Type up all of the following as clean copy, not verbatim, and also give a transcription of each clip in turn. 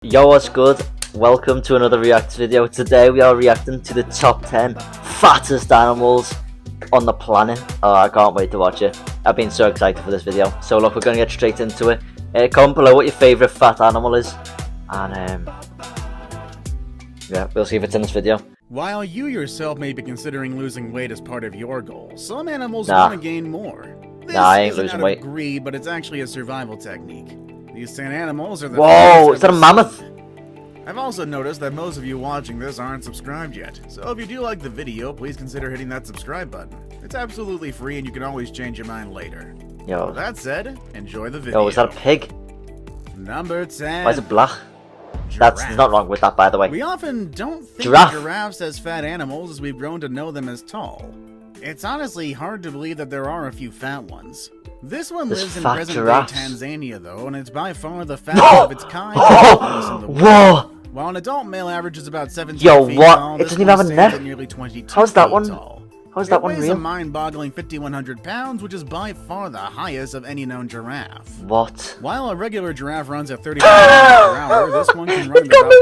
Yo, what's good? Welcome to another react video. Today we are reacting to the top 10 fattest animals on the planet. Oh, I can't wait to watch it. I've been so excited for this video. So look, we're going to get straight into it. Comment below what your favourite fat animal is. And yeah, we'll see if it's in this video. While you yourself may be considering losing weight as part of your goal, some animals want to gain more. This I ain't isn't losing out weight. of greed, but it's actually a survival technique. These 10 animals are the Whoa, is that a mammoth? I've also noticed that most of you watching this aren't subscribed yet, so if you do like the video, please consider hitting that subscribe button. It's absolutely free and you can always change your mind later. Yo. With that said, enjoy the video. Yo, is that a pig? Number 10. Why is it black? Giraffe. There's not wrong with that, by the way. We often don't think Giraffe. of giraffes as fat animals as we've grown to know them as tall. It's honestly hard to believe that there are a few fat ones. This one lives in present-day Tanzania, though, and it's by far the fattest of its kind. In the world. Whoa! While an adult male averages about 17 Yo, feet what? tall, It this doesn't even one have a stands neck. at nearly 22 How's that feet one? tall. How's that one It weighs real? a mind-boggling 5,100 pounds, which is by far the highest of any known giraffe. What? While a regular giraffe runs at 30 miles per hour, this one can run at about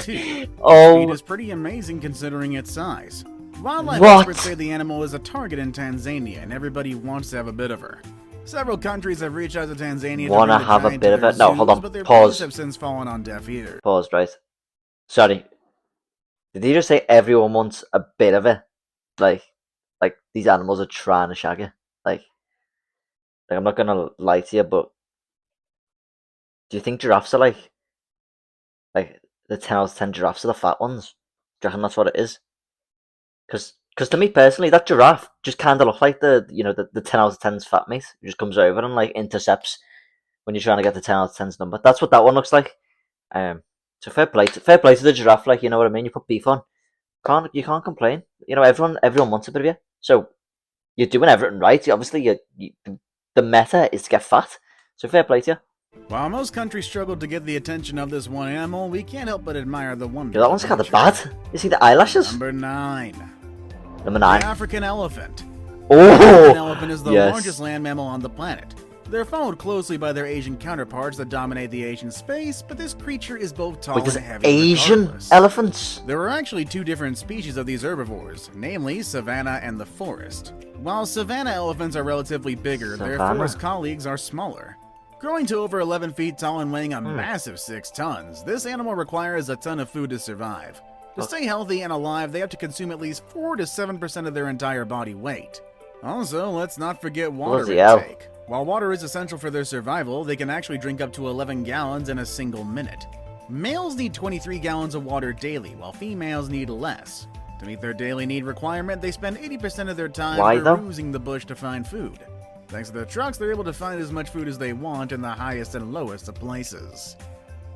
52. Oh. Speed is pretty amazing considering its size. Wildlife What? experts say the animal is a target in Tanzania, and everybody wants to have a bit of her. Several countries have reached out to Tanzania to Wanna bring the have a giant bit to of their it? No, zoos, hold on. but their Pause. pleas have since fallen on deaf ears. Pause, right? Sorry. Did you just say everyone wants a bit of it? Like these animals are trying to shag it. Like I'm not gonna lie to you, but do you think giraffes are like the 10 out of 10 giraffes are the fat ones? Do you reckon that's what it is? Because to me personally, that giraffe just kind of looks like the 10 out of 10's fat mate who just comes over and like intercepts when you're trying to get the 10 out of 10's number. That's what that one looks like. So fair play to the giraffe. Like, you know what I mean? You put beef on, you can't complain. You know, everyone wants a bit of you. So you're doing everything right. Obviously, the meta is to get fat. So fair play to you. While most countries struggle to get the attention of this one animal, we can't help but admire the wonder. Yeah, that one's kind of bad. You see the eyelashes? Number 9. Number 9. The African elephant. Oh, The African elephant is the yes. largest land mammal on the planet. They're followed closely by their Asian counterparts that dominate the Asian space, but this creature is both tall Wait, and there's heavy. Asian regardless. elephants? There are actually two different species of these herbivores, namely savanna and the forest. While savanna elephants are relatively bigger, their Savanna? forest colleagues are smaller. Growing to over 11 feet tall and weighing a massive 6 tons, this animal requires a ton of food to survive. To stay healthy and alive, they have to consume at least 4 to 7% of their entire body weight. Also, let's not forget water Bloody hell. intake. While water is essential for their survival, they can actually drink up to 11 gallons in a single minute. Males need 23 gallons of water daily, while females need less. To meet their daily need requirement, they spend 80% of their time Why, though? perusing the bush to find food. Thanks to their trucks, they're able to find as much food as they want in the highest and lowest of places.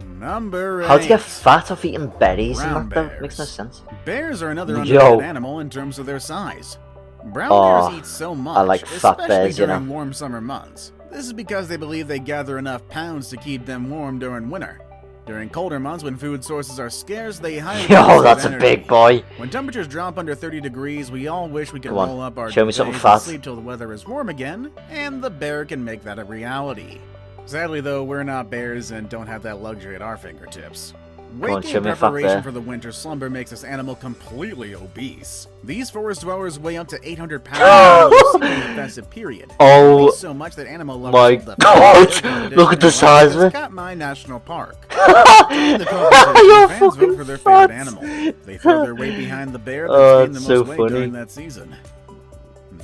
Number 8. How to get fat off eating berries Brown and that though? bears. Makes no sense. Bears are another Yo. underrated animal in terms of their size. Brown Oh, bears eat so much, I like fat especially bears, you during know. warm summer months. This is because they believe they gather enough pounds to keep them warm during winter. During colder months when food sources are scarce, they hide. Yo, that's a big boy. When temperatures drop under 30 degrees, we all wish we could Come on, roll up our show me something duvets fat. and sleep till the weather is warm again, and the bear can make that a reality. Sadly, though, we're not bears and don't have that luxury at our fingertips. on, Waking show in me a fat preparation bear. for the winter slumber makes this animal completely obese. These forest dwellers weigh up to 800 pounds during the festive period. Oh, Obese so much that animal lovers my hold the God. competition Look at the in size of it. Katmai National Park. During the competition, You're fans vote fucking for their favorite fat. animal. They throw their weight behind the bear Oh, that's gained the that's most so weight funny. during that season.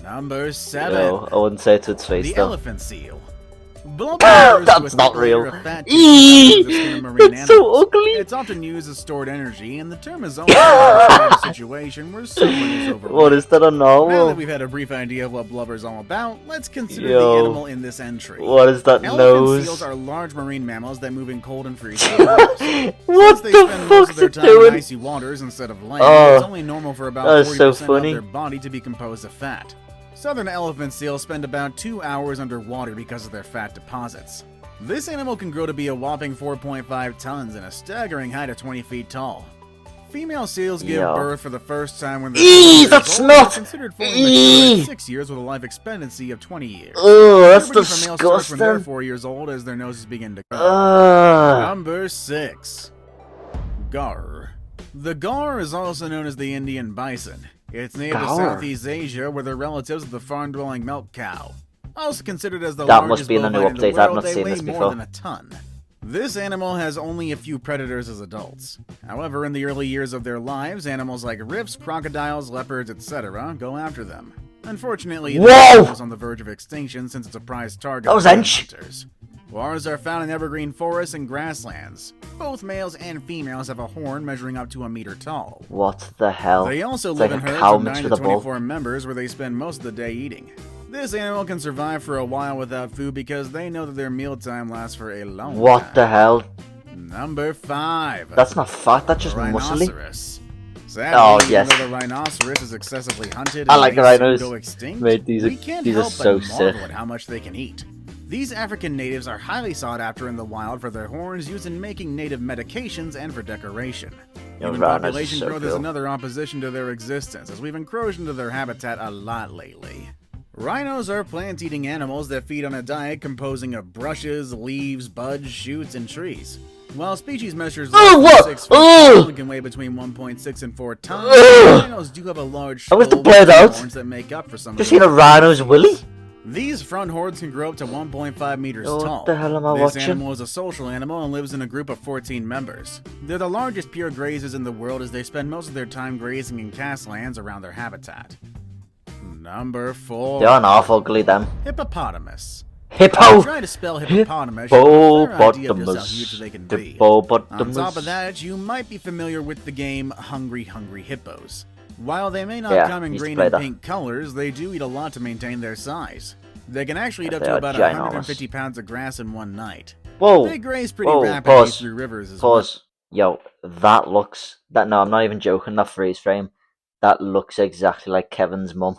Number 7. No, I wouldn't say it to its face The though. elephant seal. Blowblowers That's not real. Eee, That's so ugly. It's often used as stored energy, and the term is only used in a situation where someone is overweight. What is that a Now that normal? we've had a brief idea of what blubber's all about, let's consider Yo. the animal in this entry. What is that Elephant nose? seals are large marine mammals that move in cold and freezing waters. What Since they the spend most fuck's of their it time in doing? icy waters instead of land, Oh, it's only normal for about that is 40% so of funny. their body to be composed of fat. Southern elephant seals spend about 2 hours underwater because of their fat deposits. This animal can grow to be a whopping 4.5 tons and a staggering height of 20 feet tall. Female seals give Yo. birth for the first time when they're Eee, 4 that's years old and are not- considered fully Eee. mature at 6 years with a life expectancy of 20 years. Oh, that's Puberty for males starts when they're disgusting. 4 years old as their noses begin to grow. Ugh. Number 6. Gar. The gar is also known as the Indian bison. It's native to Gar. Southeast Asia, where they're relatives of the farm-dwelling milk cow. Also considered as the That largest must be in the new bovine in the update. I've world, not they seen weigh this more before. than a ton. This animal has only a few predators as adults. However, in the early years of their lives, animals like riffs, crocodiles, leopards, etc. go after them. Unfortunately, the animal is on the verge of extinction since it's a prized target That was of game hench. hunters. Wars are found in evergreen forests and grasslands. Both males and females have a horn measuring up to a meter tall. What the hell? They also It's live like in a herds cow of 9 mixed to with a bull. 24 members where they spend most of the day eating. This animal can survive for a while without food because they know that their mealtime lasts for a long time. What the hell? Number 5. That's not fat, that's just muscly. Rhinoceros. Sadly, Oh, even yes. though the rhinoceros is excessively hunted I and like may soon rhinos. go extinct, Mate, these we are can't so help but marvel sick. at how much they can eat. These African natives are highly sought after in the wild for their horns used in making native medications and for decoration. Yo, Human rhinos population are so growth is cool. another opposition to their existence, as we've encroached into their habitat a lot lately. Rhinos are plant-eating animals that feed on a diet composing of brushes, leaves, buds, shoots, and trees. While species measures Oh, less what? than 6 feet tall and can weigh between 1.6 and 4 tons, rhinos do have a large I was skull to play with it out. horns that make up for some of Just the seen a rhino's willy? These front horns can grow up to 1.5 meters What tall. the hell am I This watching? animal is a social animal and lives in a group of 14 members. They're the largest pure grazers in the world as they spend most of their time grazing in castlands around their habitat. Number 4. They are half ugly, them. Hippopotamus. Hippo! Try to spell hippopotamus. You have a fair idea of just how Hippopotamus. huge they can be. Hippopotamus. On top of that, you might be familiar with the game Hungry Hungry Hippos. While they may not Yeah, come in used to green play and that. pink colors, they do eat a lot to maintain their size. They can actually eat Yeah, up they to are about ginormous. 150 pounds of grass in one night. Whoa! They graze pretty Whoa, rapidly pause. through rivers as Pause. Yo, that looks... No, I'm not even joking, that freeze frame. That looks exactly like Kevin's mum.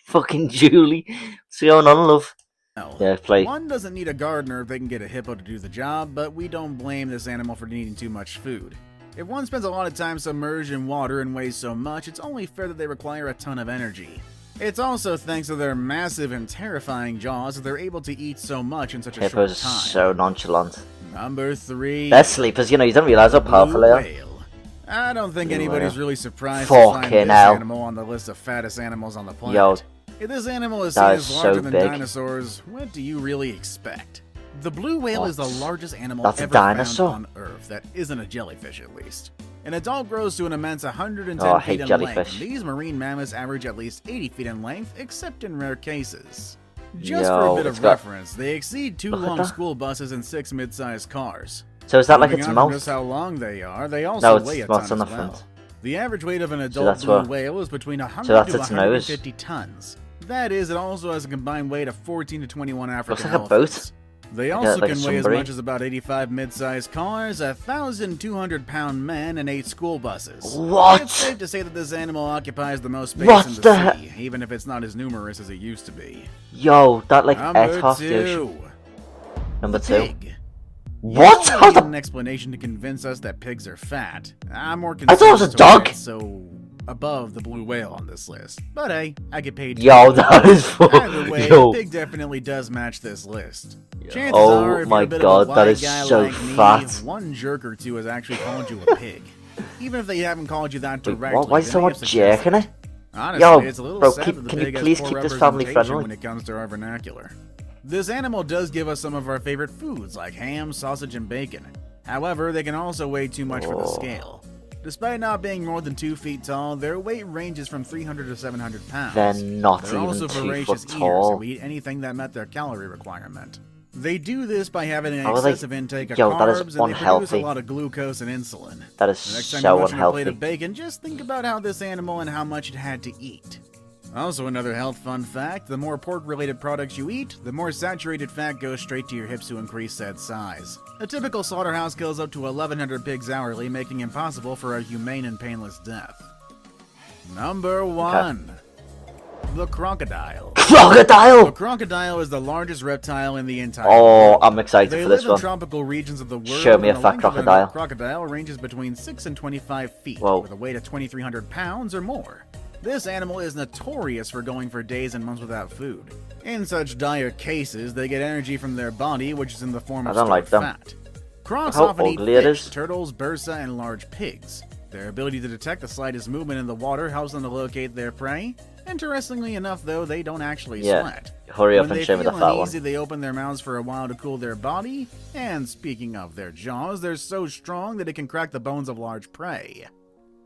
Fucking Julie. What's going on, love? well. Yeah, play. One doesn't need a gardener if they can get a hippo to do the job, but we don't blame this animal for needing too much food. If one spends a lot of time submerged in water and weighs so much, it's only fair that they require a ton of energy. It's also thanks to their massive and terrifying jaws that they're able to eat so much in such a Hippos are short time. so nonchalant. Number 3. They're sleepers, you know, you don't realise how powerful Blue they are. whale. I don't think Blue anybody's whale. really surprised to find Fucking this hell. animal on the list of fattest animals on the planet. Yo, If this animal is that seen is as larger so than big. dinosaurs, what do you really expect? The blue whale What? is the largest animal That's a ever dinosaur? found on Earth that isn't a jellyfish, at least. An adult grows to an immense 110 Oh, I feet hate in jellyfish. length. These marine mammoths average at least 80 feet in length, except in rare cases. Just for a Yo, bit it's of got- reference, they exceed 2 Look at long that. school buses and 6 mid-sized cars. So is that like Moving its on from mouth? just how long they are, they also No, it's weigh a what's ton on as the well. front. The average weight of an adult that's blue what- whale is between 100 that's to its 150 tons. That is, it also has a combined weight of 14 to 21 African like a boat. elephants. They also like a can weigh as submarine. much as about 85 mid-sized cars, 1,200-pound men, and 8 school buses. What? It's safe to say that this animal occupies the most space What in the the sea, even if it's not as numerous as it used to be. Yo, that like ate Number half the ocean. 2. Number The 2. pig. What? You How don't need the... an explanation to convince us that pigs are fat. I'm more I concerned thought it was a as to why dog. it's so above the blue whale on this list. But hey, I get paid. Yo, that is Either way, Yo. the pig definitely does match this list. Chances Oh are, if my you're a bit God, of a that wide is guy so like me, fat. one jerk or two has actually called you a pig. Even if they haven't called you that Wait, directly. why is they may someone have suggested jerking it? Honestly, Yo, it's a little bro, sad keep- that the can you pig has please poor keep this family representation friendly? when it comes to our vernacular. This animal does give us some of our favorite foods like ham, sausage, and bacon. However, they can also weigh too much for the Oh. scale. Despite not being more than 2 feet tall, their weight ranges from 300 to 700 pounds. They're not They're even also 2 voracious foot eaters tall. who eat anything that met their calorie requirement. They do this by having an How are they- excessive intake of Yo, carbs, that is and they produce a unhealthy. lot of glucose and insulin. That is The next time so you're watching a plate unhealthy. of bacon, just think about how this animal and how much it had to eat. Also, another health fun fact, the more pork-related products you eat, the more saturated fat goes straight to your hips to increase said size. A typical slaughterhouse kills up to 1,100 pigs hourly, making it impossible for a humane and painless death. Number 1. The crocodile. The Crocodile! crocodile is the largest reptile in the entire Oh, world. I'm excited They for live this in one. tropical regions of the world. Show me a and the fat length of an crocodile. adult crocodile ranges between 6 and 25 feet, Whoa. with a weight of 2,300 pounds or more. This animal is notorious for going for days and months without food. In such dire cases, they get energy from their body, which is in the form I of don't stored like them. fat. Crocs How often eat ugly it fish, is. turtles, bursa, and large pigs. Their ability to detect the slightest movement in the water helps them to locate their prey. Interestingly enough, though, they don't actually Yeah. sweat. Hurry up When and they show me the feel fat uneasy, one. they open their mouths for a while to cool their body. And speaking of their jaws, they're so strong that it can crack the bones of large prey.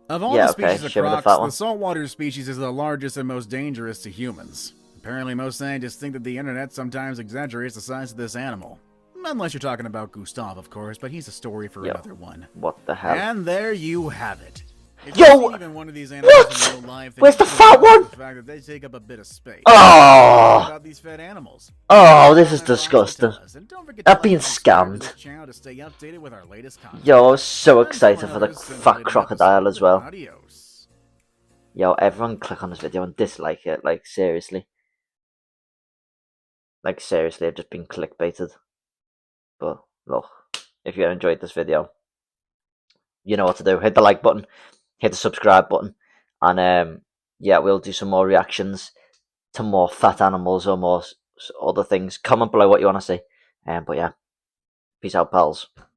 Of all the Yeah, okay. species of Show me the crocs, fat the one. saltwater species is the largest and most dangerous to humans. Apparently, most scientists think that the internet sometimes exaggerates the size of this animal. Unless you're talking about Gustav, of course, but he's a story for Yo, another one. what the hell? And there you have it. If you've Yo! seen even one of these animals in What? real life, then Where's you the should fat know one? the fact that they take up a bit of space. Oh! About these fed animals. Oh, this is Comment box to disgusting. tell us, and don't forget to I've like been and subscribe to this scammed. channel to stay updated with our latest content. Yo, I was so Until excited for the another fat scintillating crocodile episode, as well. adios. Yo, everyone click on this video and dislike it. Like, seriously. Like, seriously, I've just been clickbaited. But, look, if you enjoyed this video, you know what to do. Hit the like button, hit the subscribe button, and yeah, we'll do some more reactions to more fat animals or more other things. Comment below what you want to see. But yeah, peace out, pals.